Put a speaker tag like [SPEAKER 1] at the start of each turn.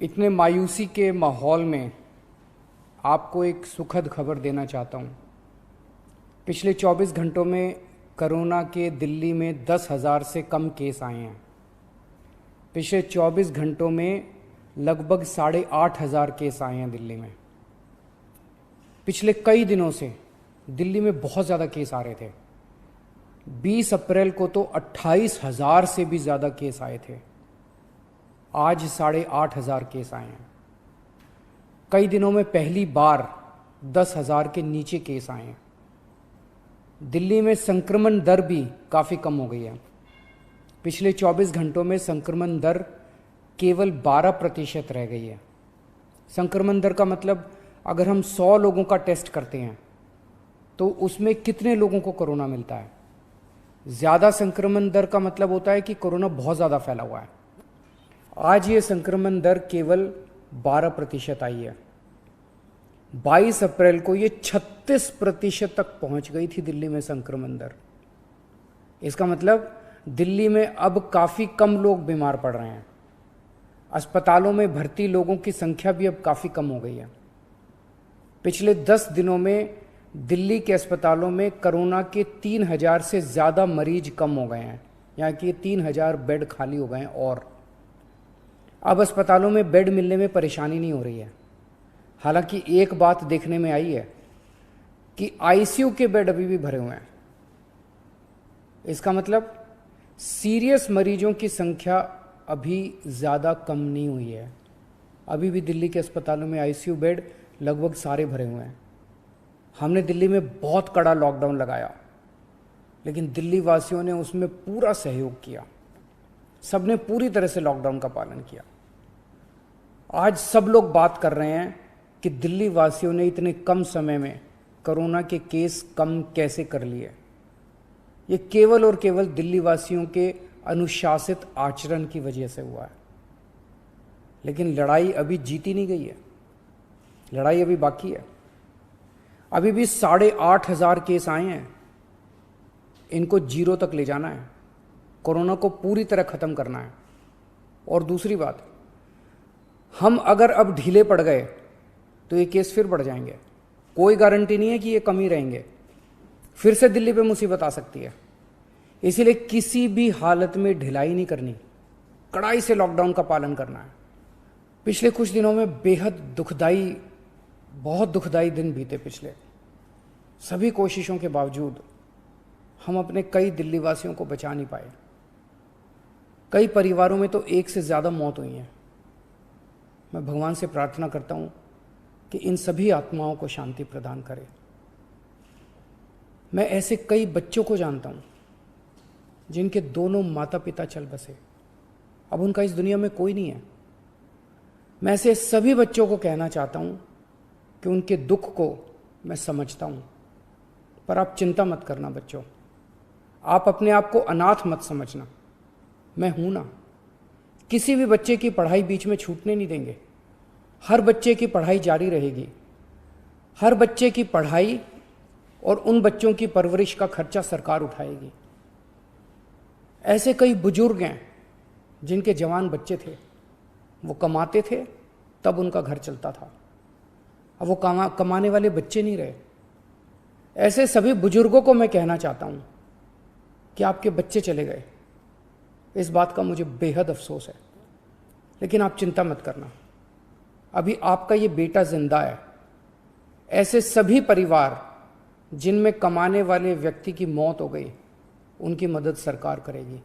[SPEAKER 1] इतने मायूसी के माहौल में आपको एक सुखद खबर देना चाहता हूँ। पिछले 24 घंटों में कोरोना के दिल्ली में 10,000 से कम केस आए हैं। पिछले 24 घंटों में लगभग 8,500 केस आए हैं दिल्ली में। पिछले कई दिनों से दिल्ली में बहुत ज़्यादा केस आ रहे थे। 20 अप्रैल को तो 28,000 से भी ज़्यादा केस आए थे। आज 8,500 केस आए हैं। कई दिनों में पहली बार 10,000 के नीचे केस आए हैं। दिल्ली में संक्रमण दर भी काफ़ी कम हो गई है। पिछले 24 घंटों में संक्रमण दर केवल 12% रह गई है। संक्रमण दर का मतलब अगर हम 100 लोगों का टेस्ट करते हैं तो उसमें कितने लोगों को कोरोना मिलता है। ज़्यादा संक्रमण दर का मतलब होता है कि कोरोना बहुत ज़्यादा फैला हुआ है। आज ये संक्रमण दर केवल 12% आई है। 22 अप्रैल को ये 36% तक पहुंच गई थी दिल्ली में संक्रमण दर। इसका मतलब दिल्ली में अब काफ़ी कम लोग बीमार पड़ रहे हैं। अस्पतालों में भर्ती लोगों की संख्या भी अब काफ़ी कम हो गई है। पिछले 10 दिनों में दिल्ली के अस्पतालों में कोरोना के 3,000 से ज़्यादा मरीज कम हो गए हैं। यहाँ कि 3,000 बेड खाली हो गए हैं और अब अस्पतालों में बेड मिलने में परेशानी नहीं हो रही है। हालांकि एक बात देखने में आई है कि आईसीयू के बेड अभी भी भरे हुए हैं। इसका मतलब सीरियस मरीजों की संख्या अभी ज़्यादा कम नहीं हुई है। अभी भी दिल्ली के अस्पतालों में आईसीयू बेड लगभग सारे भरे हुए हैं। हमने दिल्ली में बहुत कड़ा लॉकडाउन लगाया, लेकिन दिल्ली वासियों ने उसमें पूरा सहयोग किया। सबने पूरी तरह से लॉकडाउन का पालन किया। आज सब लोग बात कर रहे हैं कि दिल्ली वासियों ने इतने कम समय में कोरोना के केस कम कैसे कर लिए। ये केवल और केवल दिल्ली वासियों के अनुशासित आचरण की वजह से हुआ है। लेकिन लड़ाई अभी जीती नहीं गई है। लड़ाई अभी बाकी है। अभी भी 8,500 केस आए हैं। इनको 0 तक ले जाना है। कोरोना को पूरी तरह ख़त्म करना है। और दूसरी बात, हम अगर अब ढीले पड़ गए तो ये केस फिर बढ़ जाएंगे। कोई गारंटी नहीं है कि ये कम ही रहेंगे। फिर से दिल्ली पे मुसीबत आ सकती है। इसीलिए किसी भी हालत में ढिलाई नहीं करनी, कड़ाई से लॉकडाउन का पालन करना है। पिछले कुछ दिनों में बेहद दुखदाई, बहुत दुखदाई दिन बीते। पिछले सभी कोशिशों के बावजूद हम अपने कई दिल्ली वासियों को बचा नहीं पाए। कई परिवारों में तो एक से ज़्यादा मौत हुई हैं। मैं भगवान से प्रार्थना करता हूँ कि इन सभी आत्माओं को शांति प्रदान करे। मैं ऐसे कई बच्चों को जानता हूँ जिनके दोनों माता पिता चल बसे। अब उनका इस दुनिया में कोई नहीं है। मैं ऐसे सभी बच्चों को कहना चाहता हूँ कि उनके दुख को मैं समझता हूँ, पर आप चिंता मत करना बच्चों। आप अपने आप को अनाथ मत समझना। मैं हूं ना। किसी भी बच्चे की पढ़ाई बीच में छूटने नहीं देंगे। हर बच्चे की पढ़ाई जारी रहेगी। हर बच्चे की पढ़ाई और उन बच्चों की परवरिश का खर्चा सरकार उठाएगी। ऐसे कई बुजुर्ग हैं जिनके जवान बच्चे थे, वो कमाते थे तब उनका घर चलता था। अब वो कमाने वाले बच्चे नहीं रहे। ऐसे सभी बुजुर्गों को मैं कहना चाहता हूं कि आपके बच्चे चले गए। इस बात का मुझे बेहद अफसोस है, लेकिन आप चिंता मत करना। अभी आपका ये बेटा जिंदा है। ऐसे सभी परिवार जिनमें कमाने वाले व्यक्ति की मौत हो गई, उनकी मदद सरकार करेगी।